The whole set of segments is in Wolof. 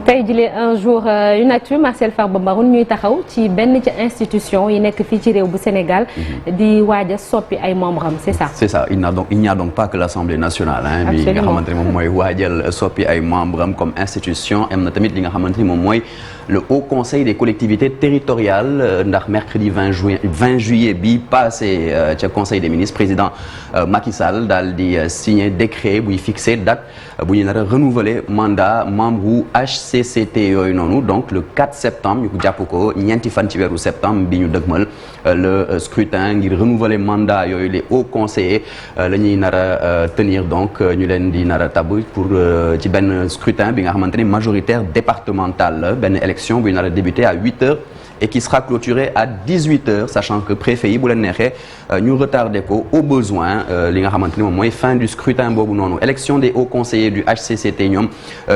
tey jii un jour une actu Marcel Farba Maroun ñuy taxaw ci benn ci institution yi nekk fii ci réew bu Sénégal di waaj a soppi ay membres am c'est ça. c'est ça il n'y a donc pas que l'Assemblée nationale bi nga xamante ni moom mooy waajal soppi ay membres am comme institution am na tamit li nga xamante ni moom mooy le Haut Conseil des collectivités territoriales ndax mercredi 20 juillet bi passé ca Conseil des ministres président Macky Sall daal di signer décret buy fixer date bu ñu nar a renouveler mandat membre wu HCCT yooyu noonu donc le 4 septembre ñu ko jàpp ko ñeenti fan ci weeru septembre bi ñu dëgmal le scrutin ngir renouveler mandat yooyu les hauts conseillers la ñuy nar a tenir donc ñu leen di nar a tabb pour ci benn scrutin bi nga xamante ni majoritaire départemental la benn élection bu ñu nar a débuter à 8h et qui sera clôturé à 18h sachant que préfet yi bu leen neexee ñu retardé ko au besoin li nga xamante ni moom mooy fin du scrutin boobu noonu élection des hauts conseillers du HCCT ñoom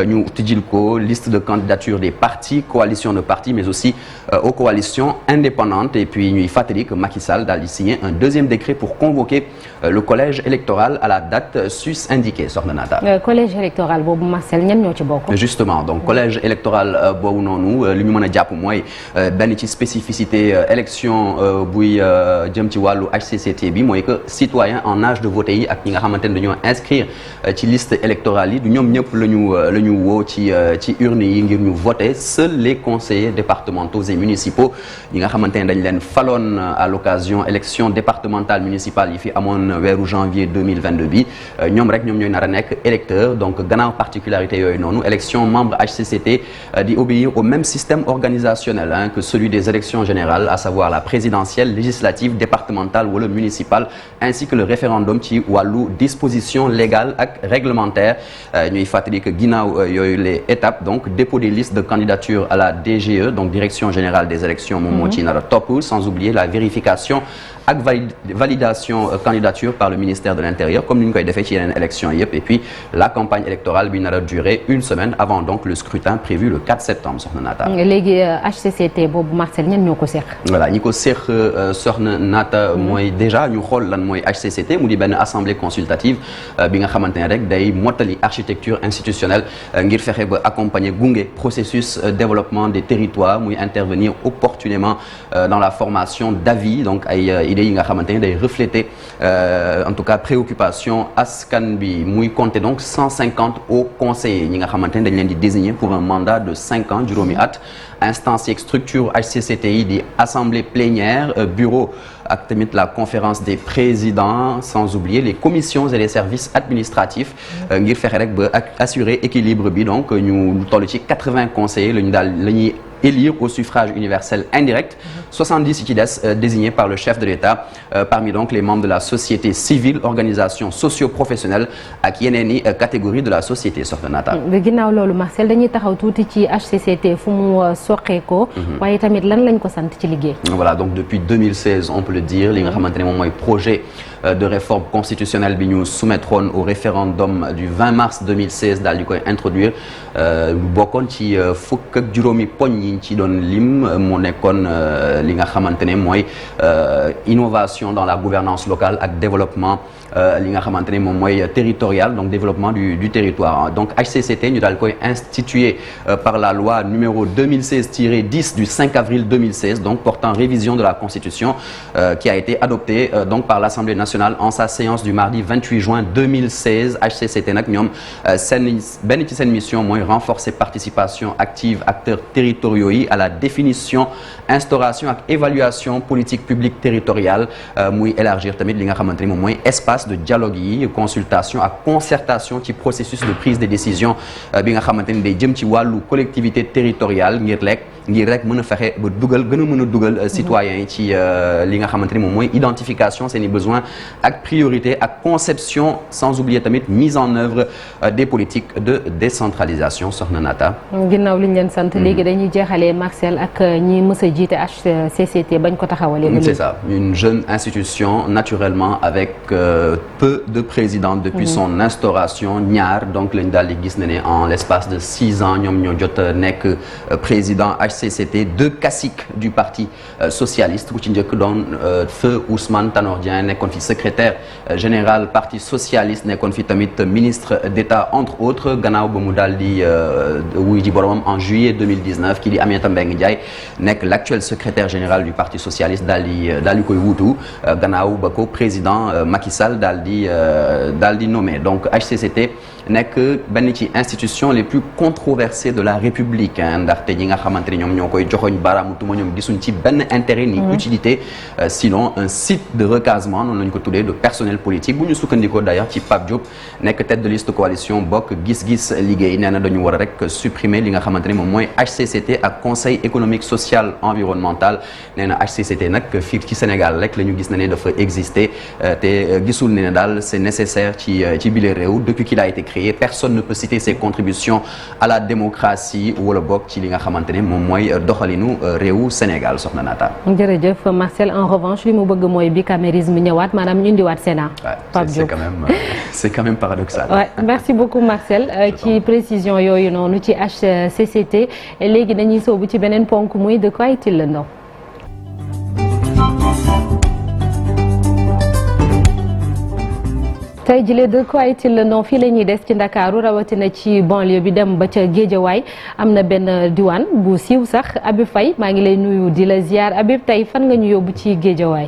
ñu tijjil ko liste de candidature des partis coalition de partis mais aussi aux coalitions indépendantes et puis ñuy fàttali que Macky Sall daal di signer un deuxième décret pour convoquer le collège électoral à la date sus indiquée soxna Naata. collège électoral boobu Marcel ñan ñoo ci bokk. justement donc collège électoral boobu noonu li ñu mën a jàpp mooy benn ci spécificité élection buy jëm ci wàllu HCCT bi mooy que citoyen en âge de voter yi ak ñi nga xamante ne dañoo inscrire ci liste électorale yi du ñoom ñëpp la ñu woo ci urne yi ngir ñu voter seuls les conseillers départementaux et municipaux ñi nga xamante ne dañ leen faloon à l'occasion élection départementale municipale yi fi amoon weeru janvier 2022 bi ñoom rek ñoom ñooy nar a nekk électeur donc gannaaw particularité yooyu noonu élection membre HCCT di obéir au même système organisationnel que celui des élections générales à savoir la présidentielle législative départementale wala municipale ainsi que le référendum ci wàllu disposition légale ak réglementaire ñuy fàttali que ginnaaw yooyu les étapes donc dépôt des listes de candidature à la DGE donc direction générale des élections moom moo ci nar a topp sans oublier la vérification ak validation candidature par le ministère de l'Intérieur comme ni ñu koy defee ci yeneen élections yëpp et puis la campagne électorale bi nar a durer une semaine avant donc le scrutin prévu le 4 septembre soxna Naata. léegi HCCT boobu Marcel ñan ñoo ko seq. voilà ñi ko seq soxna Naata mooy déjà ñu xool lan mooy HCCT mu di benn assemblée consultative bi nga xamante ne rek day mottali architecture institutionnelle ngir fexe ba accompagner gunge processus développement des territoires muy intervenir opportunément dans la formation d'avis donc ay yi nga xamante ne day refléter en tout cas préoccupation askan bi muy compter donc 150 hauts conseillers ñi nga xamante ne dañ leen di désigner pour un mandat de 5 ans juróomi at instance yeeg structure HCCTI di assemblée plénière bureau ak tamit la conférence des présidents sans oublier les commissions et les services administratifs ngir fexe rek ba assurer équilibre bi donc ñu toll ci 80 conseillers la ñuy élire au suffrage universel indirect 70 yi ci des désignés par le chef de l'État parmi donc les membres de la société civile organisation socio-professionnelle ak yeneen i catégorie de la société soxna Naata. ginnaaw loolu Marcel dañuy taxaw tuuti ci HCCT fu mu soqeekoo. waaye tamit lan lañ ko sant ci liggéey. voilà donc depuis 2016 on peut le dire li nga xamante ne moom mooy projet de réforme constitutionnelle bi ñu soumettroon au référendum du 20 mars 2016 daal di koy introduire bokkoon ci fukk ak juróomi poñ yi ñu ci doon lim mu nekkoon li nga xamante ne mooy innovation dans la gouvernance locale ak développement li nga xamante ne moom mooy territorial donc développement du territoire donc HCCT ñu daal koy institué par la loi numéro 2016-10 du 5 avril 2016 donc portant révision de la Constitution qui a été adoptée donc par l'Assemblée nationale en sa séance du mardi 28 juin 2016 HCCT nag ñoom seen benn ci seen mission mooy renforcer participation active acteurs territoriaux yi à la définition instauration ak évaluation politique publique territoriale muy élargir tamit li nga xamante ni moom mooy espace de dialogue yi consultation ak concertation ci processus de prise de décision bi nga xamante ni day jëm ci wàllu collectivité territoriale ngir rek mën a fexe ba gën a mën a dugal citoyens yi ci li nga xamante ni moom mooy identification seen i besoins ak priorité ak conception sans oublier tamit mise en œuvre des politiques de décentralisation soxna Naata. ginnaaw li ñu leen sant léegi dañuy jeex jeexalee Marcel ak ñi mës a jiite HCCT bañ ko taxawalee. C'est ça, une jeune institution naturellement avec peu de présidents depuis son instauration ñaar donc lañ daal di gis ne en l'espace de 6 ans ñoom ñoo jot nekk président HCCT 2 caciques du parti socialiste ku ci njëkk doon feu Ousmane Tanor Dieng nekkoon fi secrétaire général parti socialiste nekkoon fi tamit ministre d'État entre autres gannaaw ba mu daal di wuy ji boromam en juillet 2019 kii di Aminata Mbengue Ndiaye nekk l'actuel secrétaire général du parti socialiste daal di koy wuutu gannaaw ba ko président Macky Sall daal di nommé donc HCCT nekk benn ci institution les plus controversées de la République ndaxte ñi nga xamante ni ñoom ñoo koy joxoñ baaraamu tuuma ñoom gisuñ ci benn intérêt ni utilité sinon un site de recasement noonu lañu ko tuddee de personnel politique bu ñu sukkandikoo d'ailleurs ci Pape Diop nekk tête de liste coalition bokk gis-gis liggéey nee na dañu war a rek supprimer li nga xamante ni moom mooy HCCT ak conseil économique social environnemental nee na HCCT nag fii ci Sénégal rek la ñu gis ne dafa exister te gisul ne daal c'est nécessaire ci bile réew depuis qu'il a été créé personne ne peut citer ses contributions à la démocratie wala bokk ci li nga xamante ne moom mooy doxalinu réewu Sénégal soxna Naata. jërëjëf Marcel en revanche li mu bëgg mooy bicamérisme ñëwaat maanaam ñu indiwaat Sénat. Pape Diop c'est quand même paradoxal. Ouais, merci beaucoup Marcel ci précision yooyu noonu ci HCCT léegi dañuy soobu ci beneen ponk muy de quoi est-il le nom. tey jii de quoi est-il le nom fii la ñuy des ci Ndakaaru rawatina ci banlieue bi dem ba ca Géejawaay am na benn diwaan bu siiw sax Habib Faye maa ngi lay nuyu di la ziar Habib tey fan nga ñu yóbbu ci Géejawaay.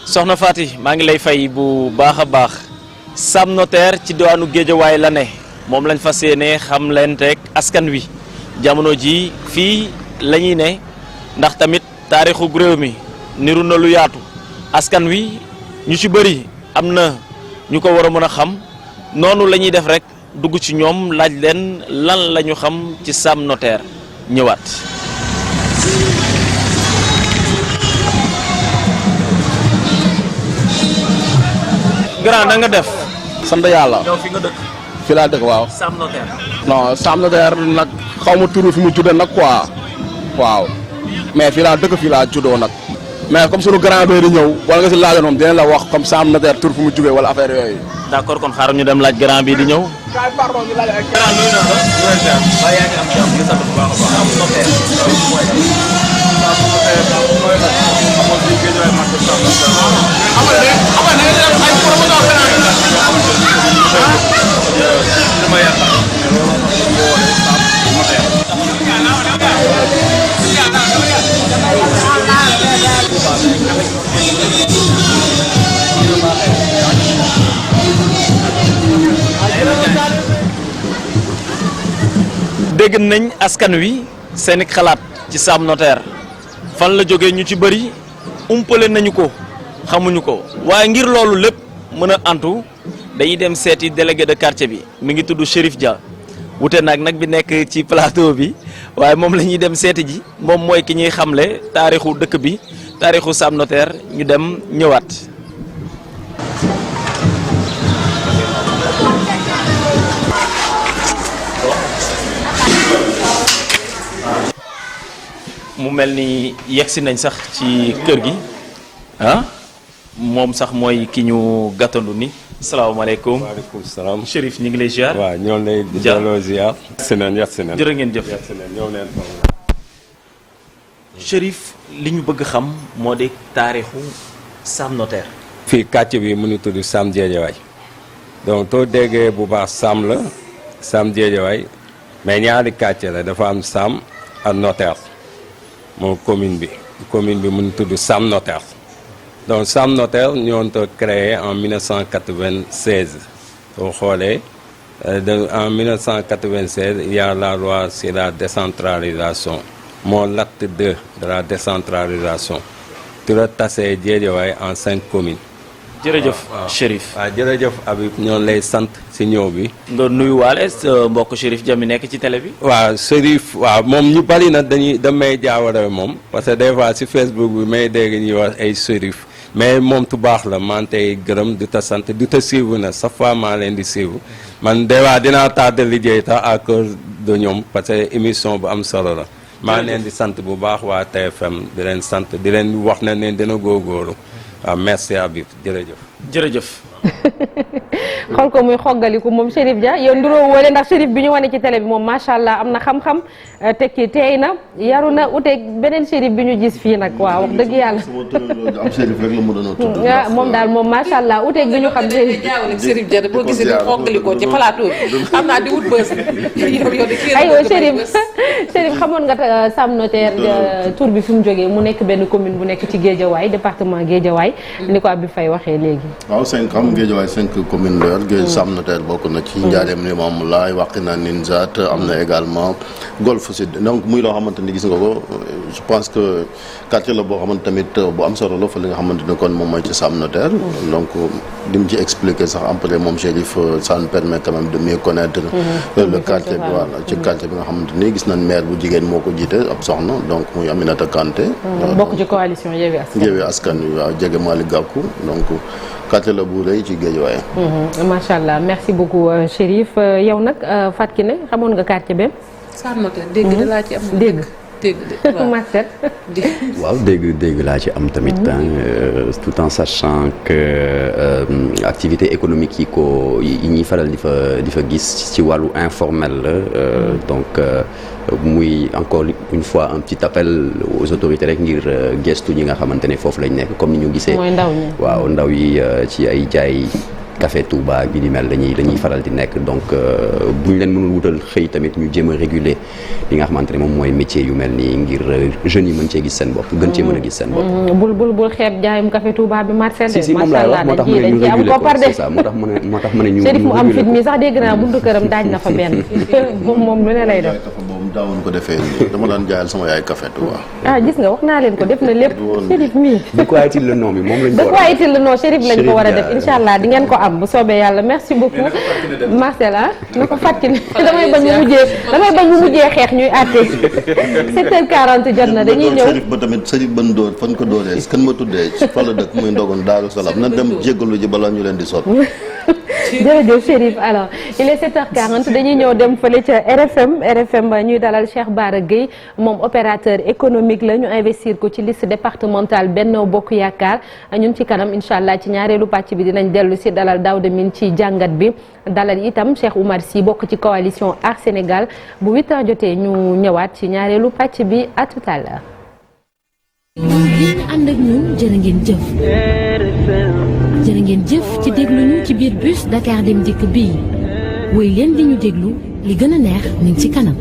soxna Fati maa ngi lay fay bu baax a baax Sam Notaire ci diwaanu Géejawaay la ne moom lañ fas yéene xam leen teg askan wi jamono ji fii la ñuy ne ndax tamit taarixu réew mi niru na lu yaatu askan wi ñu ci bëri. am na ñu ko war a mën a xam noonu la ñuy def rek dugg ci ñoom laaj leen lan la ñu xam ci Sam Notaire ñëwaat. grand da nga def. sant yàlla. yow fi nga dëkk. fi laa dëkk waaw. Sam Notaire. non Sam Notaire nag xaw ma turu fi mu juddoo nag quoi waaw mais fii laa dëkk fii laa juddoo nag. mais comme sunu grand bi di ñëw wala nga si laajoon moom dinañ la wax comme Sam Notaire tur fu mu jugee wala affaire yooyu. d'accord kon xaaral ñu dem laaj grand bi di ñëw. grand nuyu naa la. waaye yaa ngi am jàmm di sant bu baax a baax. Sam Notaire. dégg nañ askan wi seeni xalaat ci Sam Notaire fan la jógee ñu ci bëri umpale nañu ko xamuñu ko waaye ngir loolu lépp mën a antu dañuy dem seeti délégué de quartier bi mi ngi tudd Chérif Dia wute nag bi nekk ci plateau bi waaye moom la ñuy dem seeti ji moom mooy ki ñuy xamle taarixu dëkk bi taarixu Sam Notaire ñu dem ñëwaat. mu mel ni yegsi nañ sax ci kër gi moom sax mooy ki ñu gàttandu ni salaamaaleykum. waaleykum salaam. Chérif ñu ngi lay ziar. waaw ñoo lay delloo ziar. yegsi nañ. jërë ngeen jëf. ñëw leen. Chérif li ñu bëgg xam moo di taarixu Sam Notaire. fii quartier bi mu ngi tudd Sam Guédiawaye donc too déggee bu baax Sam la Sam Guédiawaye mais ñaari quartier la dafa am Sam ak Notaire moom commune bi mu ngi tudd Sam Notaire donc Sam Notaire ñoo ko créé en 1996 soo xoolee en 1996 il y a la loi sur la décentralisation moo l'acte 2 de la décentralisation tu la tasee Guédiawaye en 5 communes. jërëjëf Chérif. waaw jërëjëf Habib ñoo lay sant si ñëw bi. nga nuyuwaale sa mbokk Chérif Dia mi nekk ci télé bi. waaw Chérif waaw moom ñu bari na damay jaawale moom parce que des fois si Facebook bi may dégg ñuy wax ay Chérif mais moom tu baax la man tey gërëm du ta sant du ta suivre na sa fois maa leen di suivre man des fois dinaa tardé liggéey tax à cause de ñoom parce que émission bu am solo la maa ngi leen di sant bu baax waa TFM di leen sant di leen wax na ne dina góorgóorlu waaw merci Habib jërëjëf xool ko muy xoggaliku moom Chérif Dia yow nduroo wóole ndax Chérif bi ñu wane ci télé bi moom macha allah am na xam-xam tekki teey na yaru na uteeg beneen Chérif bi ñu gis fii nag waaw wax dëgg yàlla. am Chérif rek la mu doon tudd. moom daal moom macha allah uteeg bi ñu xam. Chérif Dia boo gisee ni xoggalikoo ci plateau bi xam naa di wut bës yow di kii aywa Chérif xamoon nga Sam Notaire tur bi fi mu jógee mu nekk benn commune bu nekk ci Guédiawaye département Guédiawaye ni ko Abib Faye waxee léegi. waaw 5 Guédiawaye 5 communes la yor Sam Notaire bokk na ci Njaareem Limamoulaye Wakhinane Nimzatt am na également Golf Sud donc muy loo xamante ni gis nga ko je pense que quartier la boo xamante tamit bu am solo la fa li nga xamante ni kon moom mooy ci Sam Notaire donc li mu ci expliquer sax après moom Chérif ça nous permet quand même de mieux connaître le quartier bi voilà ci quartier bi nga xamante ni gis nañ maire bu jigéen moo ko jiite ab soxna donc muy Aminata Kanté bokk ci coalition Yewwi Askan Wi waaw jege Malick Gakou donc quartier la bu rëy ci Guédiawaye. macha allah merci beaucoup Chérif yow nag Fatou Kiné xamoon nga quartier bi. Sam Notaire dégg da laa ci am. dégg waaw dégg laa ci am tamit tout en sachant que activité économique yi ñuy faral di fa gis ci wàllu informel la donc muy encore une fois un petit appel aux autorités rek ngir gestu ñi nga xamante ne foofu lañ nekk comme ni ñu gisee. mooy ndaw ñi waaw ndaw yi ci ay jaay. café Touba bi ni mel dañuy faral di nekk donc bu ñu leen mënul wutal xëy tamit ñu jéem a réguler li nga xamante ne moom mooy métier yu mel nii ngir jeunes yi mën cee gis seen bopp gën cee mën a gis seen bopp. bul xeeb jaayum café Touba bi Marcel de. si moom laay wax moo tax ma ne ñu réguler ko c'est ça moo tax ma ne ñu Chérif mu am fit mi sax dégg naa buntu këram daaj na fa benn moom lu ne lay def. daawoon ko defee dama daan jaayal sama yaay café Touba. gis nga wax naa leen ko def na lépp Chérif mii. de quoi est-il le nom bi moom lañ ko war a def. de quoi est-il le nom Chérif lañ ko war a def incha allah di ngeen ko am bu soobee yàlla merci beaucoup Marcel na ko fàttali damay bañ mu mujjee xeex ñuy àtte 7h40 jot na dañuy ñëw Chérif ba tamit Chérif ban dóor fan ko dóoree kan ma tuddee fa la dëkk muy ndogoon Daaru Salaam na dem jéggalu ji balaa ñu leen di sot jërëjëf Chérif alors il est 7h40 dañuy ñëw dem fële ca RFM ñuy dalal Cheikh Bara Gueye moom opérateur économique la ñu investir ko ci liste départementale Benno Bokk Yaakaar ñun ci kanam incha allah ci ñaareelu pàcc bi dinañ dellu si dalal Daouda Mine ci jàngat bi dalal itam Cheikh Oumar Sy bokk ci coalition Aar Sénégal bu 8h jotee ñu ñëwaat ci ñaareelu pàcc bi à tout à l'heure. yéen ànd ak ñun jërë ngeen jëf ci déglu ñu ci biir bus Dakar Dem Dikk bii woy leen di ñu déglu li gën a neex mi ngi ci kanam.